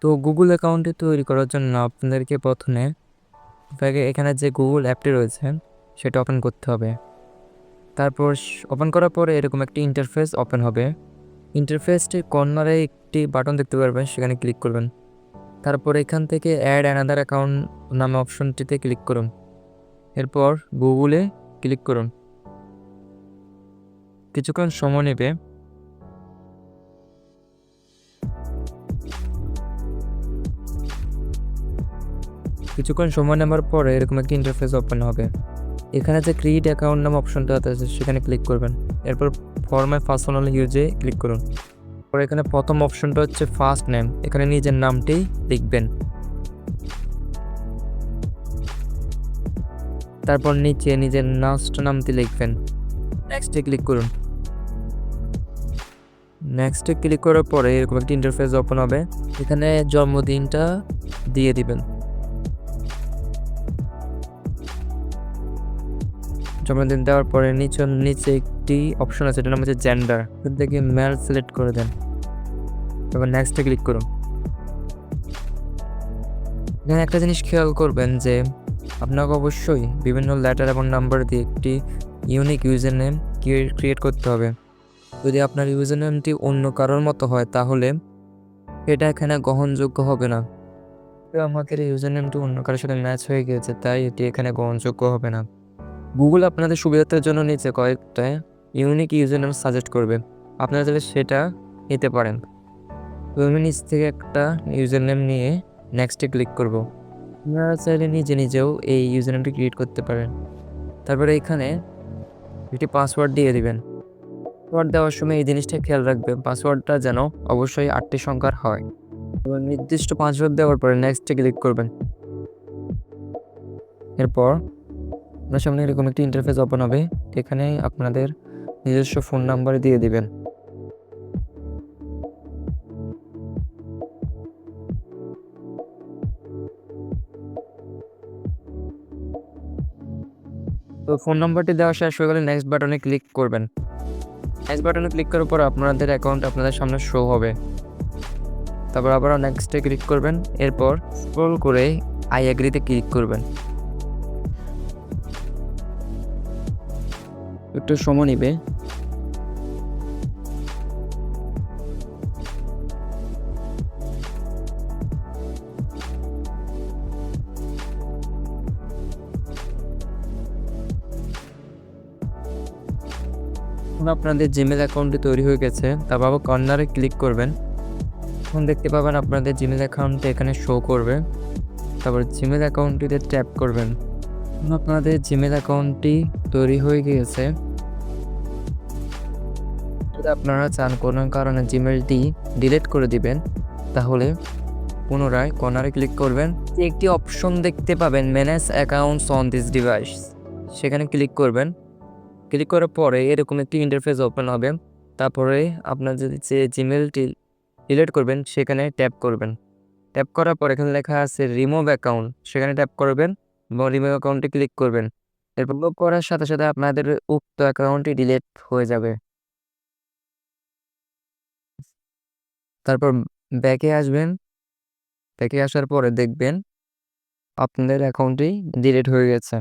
তো গুগল অ্যাকাউন্টটি তৈরি করার জন্য আপনাদেরকে প্রথমে এখানে যে গুগল অ্যাপটি রয়েছে সেটা ওপেন করতে হবে। তারপর ওপেন করার পরে এরকম একটি ইন্টারফেস ওপেন হবে। ইন্টারফেসটি কর্নারে একটি বাটন দেখতে পারবেন, সেখানে ক্লিক করবেন। তারপর এখান থেকে অ্যাড অ্যানাদার অ্যাকাউন্ট নামে অপশনটিতে ক্লিক করুন। এরপর গুগলে ক্লিক করুন। কিছুক্ষণ সময় নেবে। কিছুক্ষণ সময় নেওয়ার পরে এরকম একটি ইন্টারফেস ওপেন হবে। এখানে যে ক্রিয়েট অ্যাকাউন্ট নাম অপশনটা আছে সেখানে ক্লিক করবেন। এরপর ফর মাই পার্সোনাল ইউজে ক্লিক করুন। পরে এখানে প্রথম অপশনটা হচ্ছে ফার্স্ট নেম, এখানে নিজের নামটি লিখবেন। তারপর নিচে নিজের লাস্ট নামটি লিখবেন। নেক্সটে ক্লিক করুন। নেক্সটে ক্লিক করার পরে এরকম একটি ইন্টারফেস ওপেন হবে। এখানে জন্মদিনটা দিয়ে দিবেন। জন্মদিন দেওয়ার পরে নিচে একটি অপশন আছে, এটার নাম হচ্ছে জেন্ডার, এখান থেকে মেল সিলেক্ট করে দেন। এবার নেক্সটে ক্লিক করুন। এখানে একটা জিনিস খেয়াল করবেন যে আপনাকে অবশ্যই বিভিন্ন লেটার এবং নাম্বার দিয়ে একটি ইউনিক ইউজার নেম ক্রিয়েট করতে হবে। যদি আপনার ইউজার নেমটি অন্য কারোর মতো হয় তাহলে এটা এখানে গ্রহণযোগ্য হবে না। আমাদের ইউজার নেমটি অন্য কারোর সাথে ম্যাচ হয়ে গিয়েছে, তাই এটি এখানে গ্রহণযোগ্য হবে না। গুগল আপনাদের সুবিধার্থের জন্য নিচে কয়েকটা ইউনিক ইউজার নেম সাজেস্ট করবে, আপনারা চাইলে সেটা নিতে পারেন। তো আমি নিচ থেকে একটা ইউজার নেম নিয়ে নেক্সটে ক্লিক করব। আপনারা চাইলে নিজেও এই ইউজার নেমটি ক্রিয়েট করতে পারেন। তারপরে এখানে একটি পাসওয়ার্ড দিয়ে দিবেন। পাসওয়ার্ড দেওয়ার সময় এই জিনিসটা খেয়াল রাখবেন, পাসওয়ার্ডটা যেন অবশ্যই 8টি সংখ্যার হয়। এবং নির্দিষ্ট পাসওয়ার্ড দেওয়ার পরে নেক্সটে ক্লিক করবেন। এরপর আপনার সামনে এরকম একটি ইন্টারফেস ওপেন হবে। এখানে আপনাদের নিজস্ব ফোন নাম্বার দিয়ে দিবেন। তো ফোন নাম্বারটি দেওয়া শেষ হয়ে গেলে নেক্সট বাটনে ক্লিক করবেন। নেক্সট বাটনে ক্লিক করার পর আপনাদের অ্যাকাউন্ট আপনাদের সামনে শো হবে। তারপর আবার নেক্সটে ক্লিক করবেন। এরপর স্ক্রল করে আই এগ্রিতে ক্লিক করবেন। একটু সময় নেবে। আপনাদের জিমেল অ্যাকাউন্টটি তৈরি হয়ে গেছে। তারপর আবার কর্নারে ক্লিক করবেন। এখন দেখতে পাবেন আপনাদের জিমেল অ্যাকাউন্টটি এখানে শো করবে। তারপর জিমেল অ্যাকাউন্টটিতে ট্যাপ করবেন। আপনাদের জিমেল অ্যাকাউন্টটি তৈরি হয়ে গিয়েছে। যদি আপনারা চান কোনো কারণে জিমেলটি ডিলিট করে দিবেন তাহলে পুনরায় কর্নারে ক্লিক করবেন। একটি অপশন দেখতে পাবেন manage accounts on this device, সেখানে ক্লিক করবেন। ক্লিক করার পরে এরকম একটি ইন্টারফেস ওপেন হবে। তারপরে আপনার যে জিমেলটি ডিলিট করবেন সেখানে ট্যাপ করবেন। ট্যাপ করার পর এখানে লেখা আছে রিমুভ অ্যাকাউন্ট, সেখানে ট্যাপ করবেন এবং রিমুভ অ্যাকাউন্টে ক্লিক করবেন। এরপর রিমুভ করার সাথে সাথে আপনাদের উক্ত অ্যাকাউন্টটি ডিলিট হয়ে যাবে। তারপর ব্যাকে আসবেন। ব্যাকে আসার পরে দেখবেন আপনাদের অ্যাকাউন্টটি ডিলিট হয়ে গেছে।